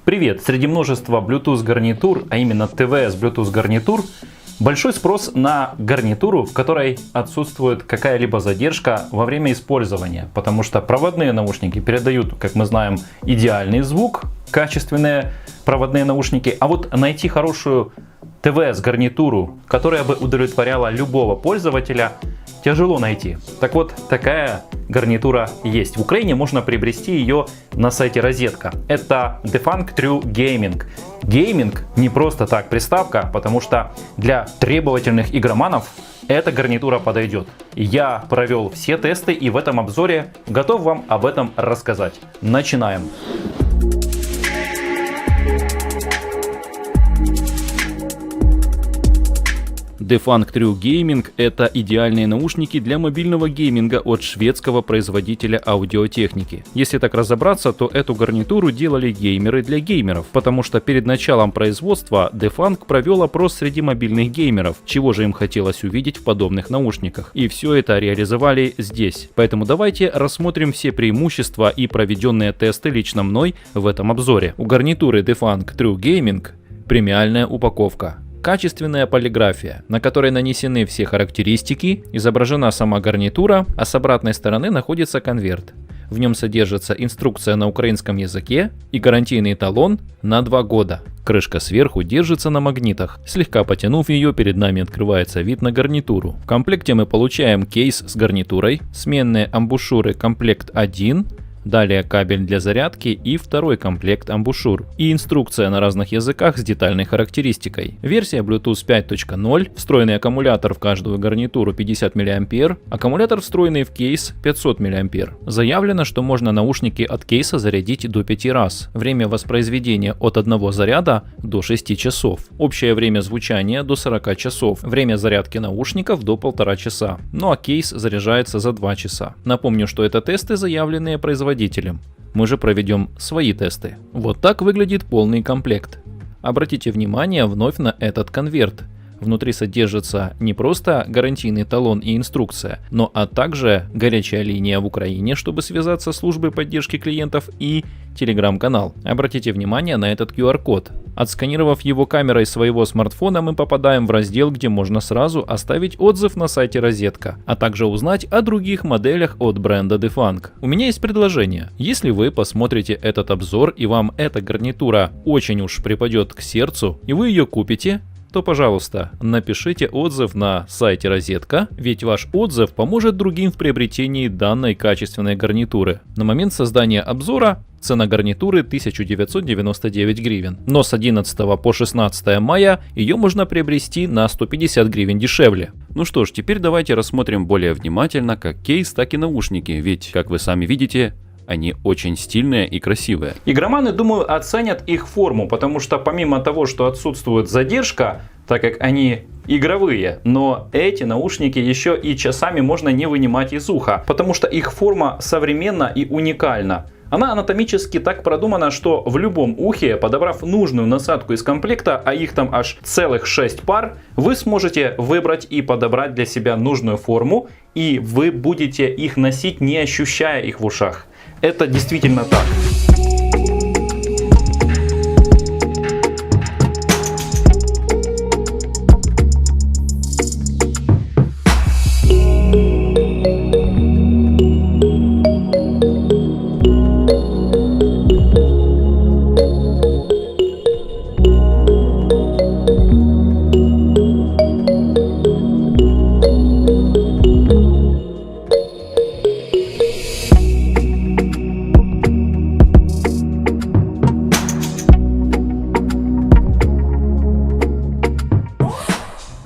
Привет! Среди множества Bluetooth гарнитур, а именно TVS Bluetooth гарнитур, большой спрос на гарнитуру, в которой отсутствует какая-либо задержка во время использования, потому что проводные наушники передают, как мы знаем, идеальный звук, качественные проводные наушники, а вот найти хорошую TVS гарнитуру, которая бы удовлетворяла любого пользователя, тяжело найти. Так вот, такая гарнитура есть. В Украине можно приобрести ее на сайте Розетка. Это Defunk True Gaming. Гейминг не просто так приставка, потому что для требовательных игроманов эта гарнитура подойдет. Я провел все тесты и в этом обзоре готов вам об этом рассказать. Начинаем. Defunk True Gaming – это идеальные наушники для мобильного гейминга от шведского производителя аудиотехники. Если так разобраться, то эту гарнитуру делали геймеры для геймеров, потому что перед началом производства Defunk провел опрос среди мобильных геймеров, чего же им хотелось увидеть в подобных наушниках. И все это реализовали здесь. Поэтому давайте рассмотрим все преимущества и проведенные тесты лично мной в этом обзоре. У гарнитуры Defunk True Gaming премиальная упаковка. Качественная полиграфия, на которой нанесены все характеристики, изображена сама гарнитура, а с обратной стороны находится конверт. В нем содержится инструкция на украинском языке и гарантийный талон на 2 года. Крышка сверху держится на магнитах. Слегка потянув ее, перед нами открывается вид на гарнитуру. В комплекте мы получаем кейс с гарнитурой, сменные амбушюры комплект 1, далее кабель для зарядки и второй комплект амбушюр. И инструкция на разных языках с детальной характеристикой. Версия Bluetooth 5.0, встроенный аккумулятор в каждую гарнитуру 50 мА, аккумулятор встроенный в кейс 500 мА. Заявлено, что можно наушники от кейса зарядить до 5 раз. Время воспроизведения от одного заряда до 6 часов. Общее время звучания до 40 часов. Время зарядки наушников до 1,5 часа. Ну а кейс заряжается за 2 часа. Напомню, что это тесты, заявленные производителем. Мы же проведем свои тесты. Вот так выглядит полный комплект. Обратите внимание вновь на этот конверт. Внутри содержится не просто гарантийный талон и инструкция, но также горячая линия в Украине, чтобы связаться с службой поддержки клиентов, и телеграм-канал. Обратите внимание на этот QR-код. Отсканировав его камерой своего смартфона, мы попадаем в раздел, где можно сразу оставить отзыв на сайте Розетка, а также узнать о других моделях от бренда Defunk. У меня есть предложение. Если вы посмотрите этот обзор и вам эта гарнитура очень уж припадет к сердцу, и вы ее купите, то, пожалуйста, напишите отзыв на сайте Розетка, ведь ваш отзыв поможет другим в приобретении данной качественной гарнитуры. На момент создания обзора цена гарнитуры 1999 гривен, но с 11 по 16 мая ее можно приобрести на 150 гривен дешевле. Ну что ж, теперь давайте рассмотрим более внимательно как кейс, так и наушники, ведь, как вы сами видите, они очень стильные и красивые. Игроманы, думаю, оценят их форму, потому что помимо того, что отсутствует задержка, так как они игровые, но эти наушники еще и часами можно не вынимать из уха, потому что их форма современна и уникальна. Она анатомически так продумана, что в любом ухе, подобрав нужную насадку из комплекта, а их там аж целых 6 пар, вы сможете выбрать и подобрать для себя нужную форму, и вы будете их носить, не ощущая их в ушах. Это действительно так.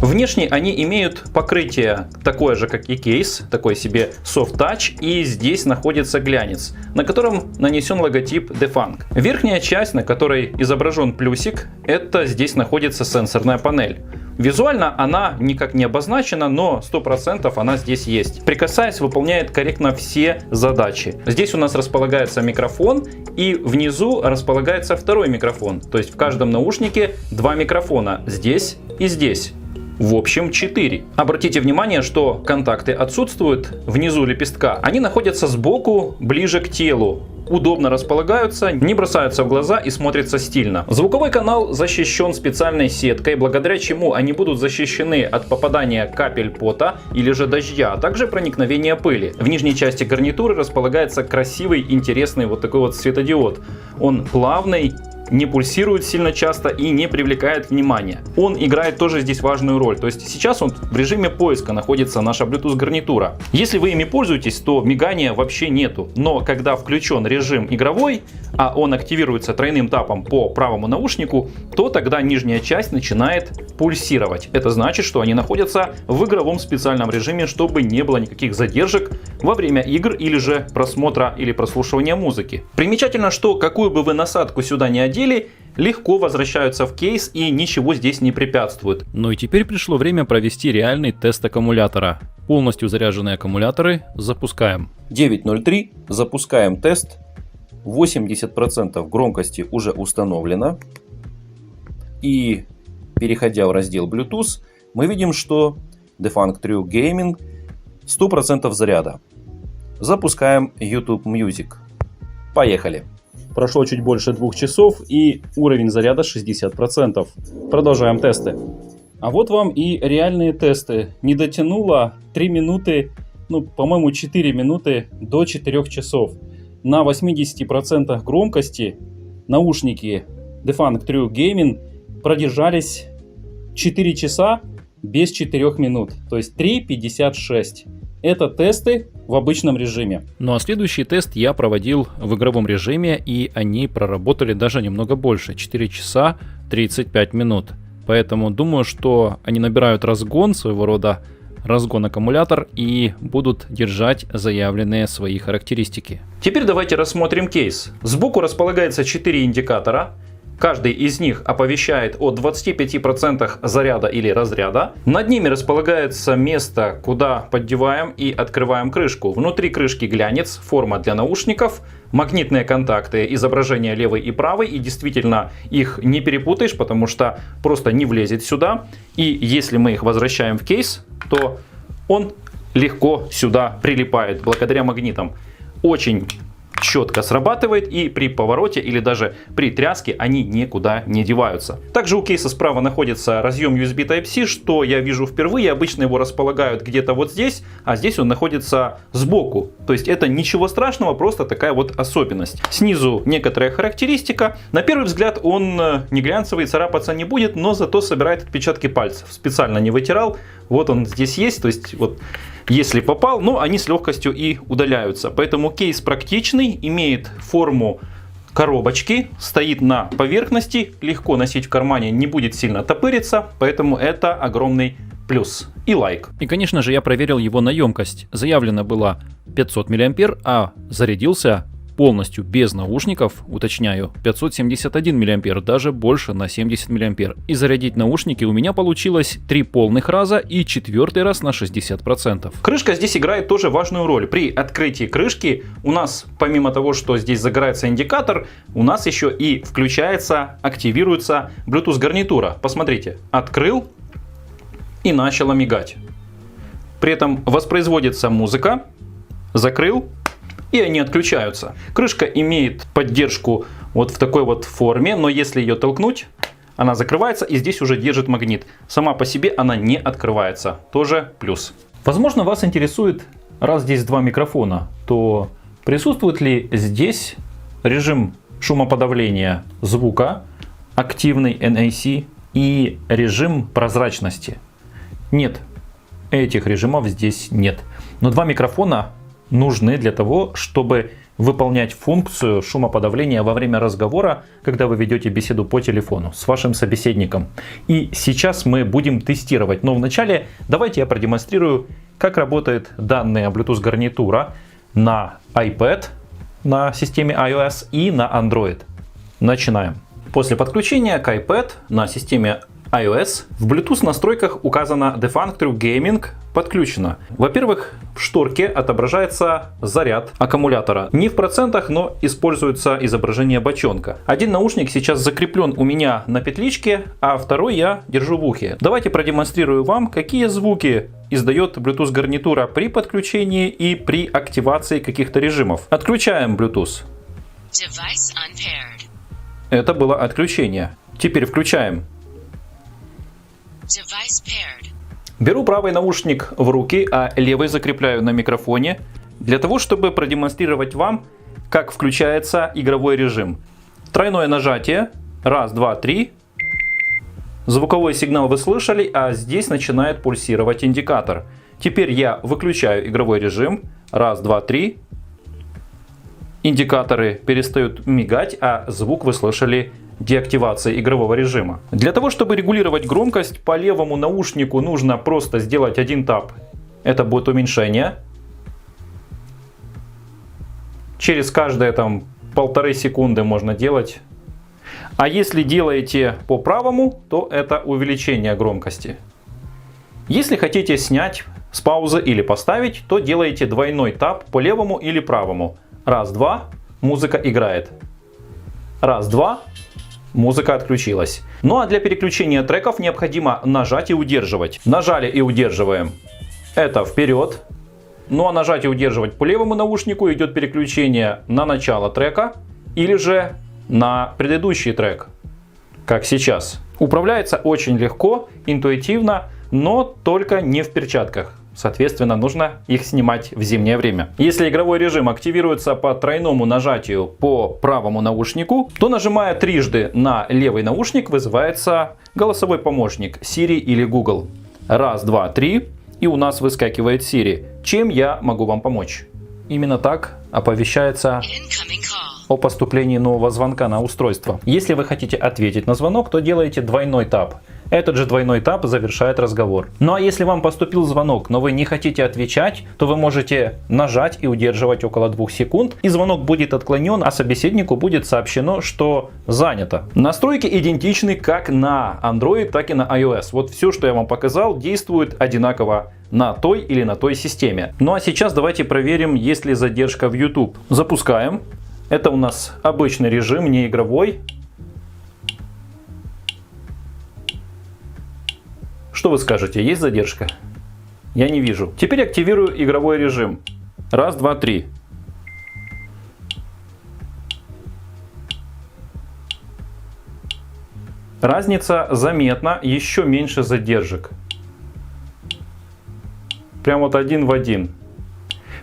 Внешне они имеют покрытие такое же, как и кейс, такой себе soft touch, и здесь находится глянец, на котором нанесен логотип Defunk. Верхняя часть, на которой изображен плюсик, это здесь находится сенсорная панель. Визуально она никак не обозначена, но 100% она здесь есть. Прикасаясь, выполняет корректно все задачи. Здесь у нас располагается микрофон, и внизу располагается второй микрофон. То есть в каждом наушнике 2 микрофона, здесь и здесь. В общем 4. Обратите внимание, что контакты отсутствуют внизу лепестка. Они находятся сбоку, ближе к телу. Удобно располагаются, не бросаются в глаза и смотрятся стильно. Звуковой канал защищен специальной сеткой, благодаря чему они будут защищены от попадания капель пота или же дождя, а также проникновения пыли. В нижней части гарнитуры располагается красивый, интересный вот такой вот светодиод. Он плавный, не пульсирует сильно часто и не привлекает внимания. Он играет тоже здесь важную роль. То есть сейчас он в режиме поиска находится, наша Bluetooth гарнитура. Если вы ими пользуетесь, то мигания вообще нету. Но когда включен режим игровой, а он активируется тройным тапом по правому наушнику, то тогда нижняя часть начинает пульсировать. Это значит, что они находятся в игровом специальном режиме, чтобы не было никаких задержек во время игр или же просмотра или прослушивания музыки. Примечательно, что какую бы вы насадку сюда не одели, легко возвращаются в кейс и ничего здесь не препятствует. Ну и теперь пришло время провести реальный тест аккумулятора. Полностью заряженные аккумуляторы запускаем. 9.03, запускаем тест. 80% громкости уже установлено. И переходя в раздел Bluetooth, мы видим, что Defunk True Gaming 100% заряда. Запускаем YouTube Music. Поехали. Прошло чуть больше 2 часов и уровень заряда 60%. Продолжаем тесты. А вот вам и реальные тесты. Не дотянуло 3 минуты, по-моему 4 минуты до 4 часов. На 80% громкости наушники Defunk True Gaming продержались 4 часа без 4 минут. То есть 3:56. Это тесты в обычном режиме. Ну а следующий тест я проводил в игровом режиме, и они проработали даже немного больше. 4 часа 35 минут. Поэтому думаю, что они набирают разгон, своего рода разгон-аккумулятор, и будут держать заявленные свои характеристики. Теперь давайте рассмотрим кейс. Сбоку располагается 4 индикатора. Каждый из них оповещает о 25% заряда или разряда. Над ними располагается место, куда поддеваем и открываем крышку. Внутри крышки глянец, форма для наушников, магнитные контакты, изображения левый и правый. И действительно их не перепутаешь, потому что просто не влезет сюда. И если мы их возвращаем в кейс, то он легко сюда прилипает благодаря магнитам. Очень четко срабатывает, и при повороте или даже при тряске они никуда не деваются. Также у кейса справа находится разъем USB Type-C, что я вижу впервые. Обычно его располагают где-то вот здесь, а здесь он находится сбоку. То есть это ничего страшного, просто такая вот особенность. Снизу некоторая характеристика. На первый взгляд он не глянцевый, царапаться не будет, но зато собирает отпечатки пальцев. Специально не вытирал. Вот он здесь есть, то есть вот если попал, но они с легкостью и удаляются. Поэтому кейс практичный, имеет форму коробочки, стоит на поверхности, легко носить в кармане, не будет сильно топыриться, поэтому это огромный плюс и лайк. И конечно же я проверил его на емкость. Заявлено было 500 мА, а зарядился полностью без наушников, уточняю, 571 мА, даже больше на 70 мА. И зарядить наушники у меня получилось 3 полных раза и 4-й раз на 60%. Крышка здесь играет тоже важную роль. При открытии крышки у нас, помимо того, что здесь загорается индикатор, у нас еще и включается, активируется Bluetooth гарнитура. Посмотрите, открыл и начала мигать. При этом воспроизводится музыка, закрыл, и они отключаются. Крышка имеет поддержку вот в такой вот форме, но если ее толкнуть, она закрывается, и здесь уже держит магнит. Сама по себе она не открывается. Тоже плюс. Возможно, вас интересует, раз здесь 2 микрофона, то присутствует ли здесь режим шумоподавления звука, активный NAC и режим прозрачности? Нет, этих режимов здесь нет. Но 2 микрофона нужны для того, чтобы выполнять функцию шумоподавления во время разговора, когда вы ведете беседу по телефону с вашим собеседником. И сейчас мы будем тестировать. Но вначале давайте я продемонстрирую, как работает данная Bluetooth гарнитура на iPad, на системе iOS и на Android. Начинаем. После подключения к iPad на системе iOS. В Bluetooth настройках указано Defun True Gaming подключено. Во-первых, в шторке отображается заряд аккумулятора. Не в процентах, но используется изображение бочонка. Один наушник сейчас закреплен у меня на петличке, а второй я держу в ухе. Давайте продемонстрирую вам, какие звуки издает Bluetooth гарнитура при подключении и при активации каких-то режимов. Отключаем Bluetooth. Это было отключение. Теперь включаем. Беру правый наушник в руки, а левый закрепляю на микрофоне, для того, чтобы продемонстрировать вам, как включается игровой режим. Тройное нажатие. Раз, два, три. Звуковой сигнал вы слышали, а здесь начинает пульсировать индикатор. Теперь я выключаю игровой режим. Раз, два, три. Индикаторы перестают мигать, а звук вы слышали деактивации игрового режима. Для того, чтобы регулировать громкость, по левому наушнику нужно просто сделать один тап. Это будет уменьшение. Через каждые там 1,5 секунды можно делать. А если делаете по правому, то это увеличение громкости. Если хотите снять с паузы или поставить, то делаете двойной тап по левому или правому. Раз, два, музыка играет. Раз, два, музыка отключилась. Ну а для переключения треков необходимо нажать и удерживать. Нажали и удерживаем. Это вперед. Ну а нажать и удерживать по левому наушнику идет переключение на начало трека или же на предыдущий трек, как сейчас. Управляется очень легко, интуитивно, но только не в перчатках. Соответственно, нужно их снимать в зимнее время. Если игровой режим активируется по тройному нажатию по правому наушнику, то нажимая трижды на левый наушник вызывается голосовой помощник Siri или Google. Раз, два, три, и у нас выскакивает Siri. Чем я могу вам помочь? Именно так оповещается о поступлении нового звонка на устройство. Если вы хотите ответить на звонок, то делаете двойной тап. Этот же двойной тап завершает разговор. Ну а если вам поступил звонок, но вы не хотите отвечать, то вы можете нажать и удерживать около 2 секунд, и звонок будет отклонен, а собеседнику будет сообщено, что занято. Настройки идентичны как на Android, так и на iOS. Вот все, что я вам показал, действует одинаково на той или на той системе. Ну а сейчас давайте проверим, есть ли задержка в YouTube. Запускаем. Это у нас обычный режим, не игровой. Что вы скажете, есть задержка? Я не вижу. Теперь активирую игровой режим. Раз, два, три. Разница заметна, еще меньше задержек. Прям вот один в один.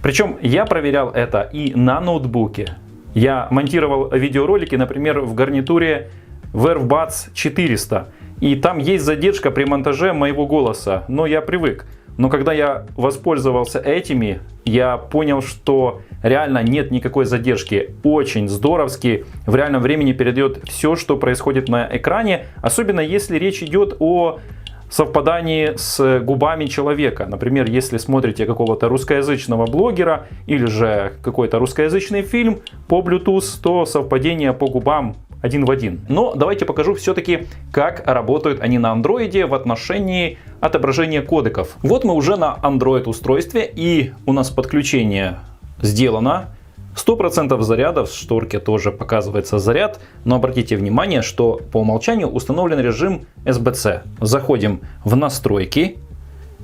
Причем я проверял это и на ноутбуке. Я монтировал видеоролики, например, в гарнитуре Verve 400. И там есть задержка при монтаже моего голоса, но я привык. Но когда я воспользовался этими, я понял, что реально нет никакой задержки. Очень здоровски в реальном времени передает все, что происходит на экране. Особенно если речь идет о совпадании с губами человека. Например, если смотрите какого-то русскоязычного блогера или же какой-то русскоязычный фильм по Bluetooth, то совпадение по губам один в один. Но давайте покажу все-таки, как работают они на Android в отношении отображения кодеков. Вот мы уже на Android устройстве, и у нас подключение сделано. 100% заряда, в шторке тоже показывается заряд, но обратите внимание, что по умолчанию установлен режим SBC. Заходим в настройки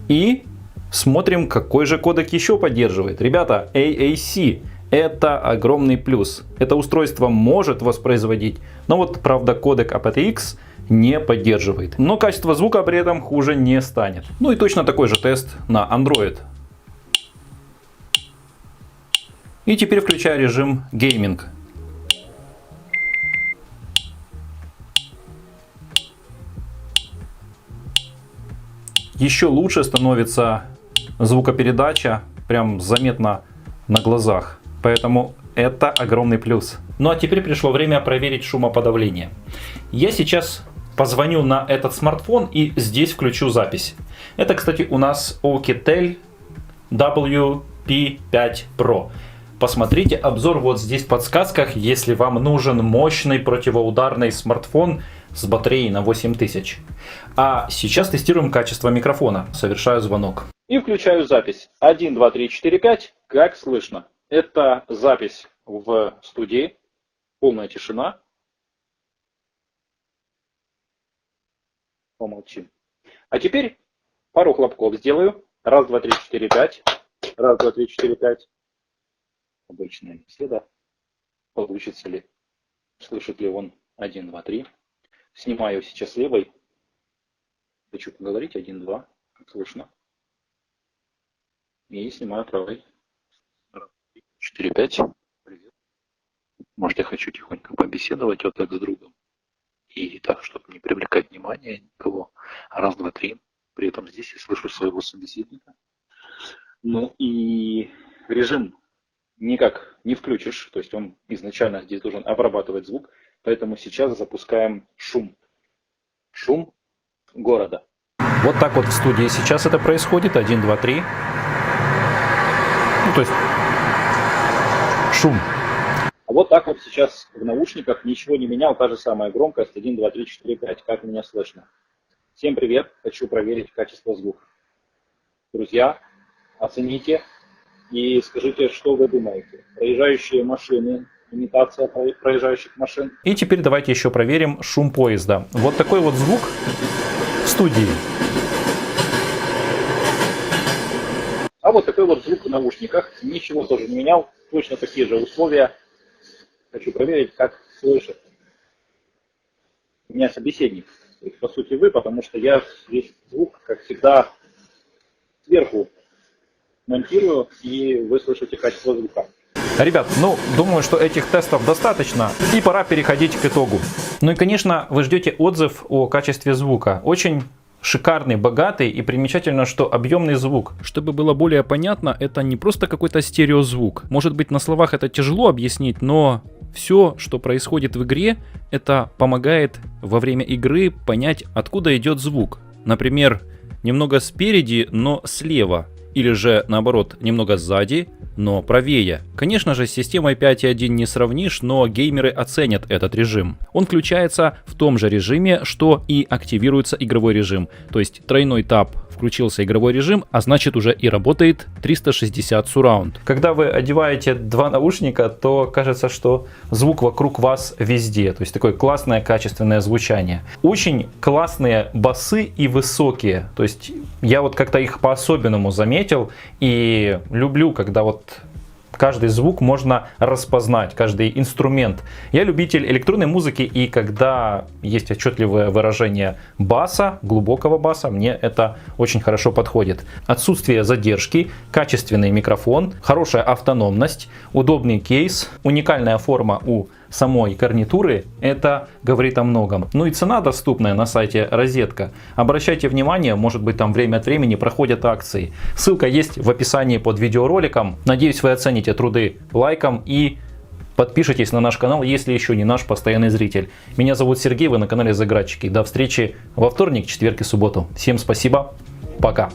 и смотрим, какой же кодек еще поддерживает. Ребята, AAC. Это огромный плюс. Это устройство может воспроизводить, но вот, правда, кодек aptX не поддерживает. Но качество звука при этом хуже не станет. Ну и точно такой же тест на Android. И теперь включаю режим гейминг. Еще лучше становится звукопередача, прям заметно на глазах. Поэтому это огромный плюс. Ну а теперь пришло время проверить шумоподавление. Я сейчас позвоню на этот смартфон и здесь включу запись. Это, кстати, у нас Oukitel WP5 Pro. Посмотрите обзор вот здесь в подсказках, если вам нужен мощный противоударный смартфон с батареей на 8000. А сейчас тестируем качество микрофона. Совершаю звонок. И включаю запись. 1, 2, 3, 4, 5. Как слышно? Это запись в студии. Полная тишина. Помолчим. А теперь пару хлопков сделаю. 1, 2, 3, 4, 5. 1, 2, 3, 4, 5. Обычная беседа. Получится ли? Слышит ли он? 1, 2, 3. Снимаю сейчас левой. Хочу поговорить. 1, 2. Как слышно? И снимаю правой. 4, 5. Привет. Может, я хочу тихонько побеседовать вот так с другом. И так, чтобы не привлекать внимания никого. 1, 2, 3. При этом здесь я слышу своего собеседника. Ну и режим никак не включишь. То есть он изначально здесь должен обрабатывать звук. Поэтому сейчас запускаем шум. Шум города. Вот так вот в студии сейчас это происходит. 1, 2, 3. Ну, то есть шум. А вот так вот сейчас в наушниках ничего не менял. Та же самая громкость. 1, 2, 3, 4, 5. Как меня слышно? Всем привет. Хочу проверить качество звука. Друзья, оцените и скажите, что вы думаете. Проезжающие машины, имитация проезжающих машин. И теперь давайте еще проверим шум поезда. Вот такой вот звук в студии. А вот такой вот звук в наушниках. Ничего тоже не менял. Точно такие же условия. Хочу проверить, как слышит меня собеседник. То есть, по сути, вы, потому что я весь звук, как всегда, сверху монтирую, и вы слышите качество звука. Ребят, ну, думаю, что этих тестов достаточно, и пора переходить к итогу. Ну и, конечно, вы ждете отзыв о качестве звука. Очень шикарный, богатый и примечательно, что объемный звук. Чтобы было более понятно, это не просто какой-то стереозвук. Может быть, на словах это тяжело объяснить, но все, что происходит в игре, это помогает во время игры понять, откуда идет звук. Например, немного спереди, но слева. Или же, наоборот, немного сзади, но правее. Конечно же, с системой 5.1 не сравнишь, но геймеры оценят этот режим. Он включается в том же режиме, что и активируется игровой режим. То есть тройной тап включился игровой режим, а значит уже и работает 360 Surround. Когда вы одеваете два наушника, то кажется, что звук вокруг вас везде. То есть такое классное качественное звучание. Очень классные басы и высокие. То есть я вот как-то их по-особенному заметил и люблю, когда вот каждый звук можно распознать, каждый инструмент. Я любитель электронной музыки, и когда есть отчетливое выражение баса, глубокого баса, мне это очень хорошо подходит. Отсутствие задержки, качественный микрофон, хорошая автономность, удобный кейс, уникальная форма у самой гарнитуры, это говорит о многом. Ну и цена доступная на сайте Розетка. Обращайте внимание, может быть, там время от времени проходят акции. Ссылка есть в описании под видеороликом. Надеюсь, вы оцените труды лайком и подпишитесь на наш канал, если еще не наш постоянный зритель. Меня зовут Сергей, вы на канале Заградчики. До встречи во вторник, четверг и субботу. Всем спасибо, пока.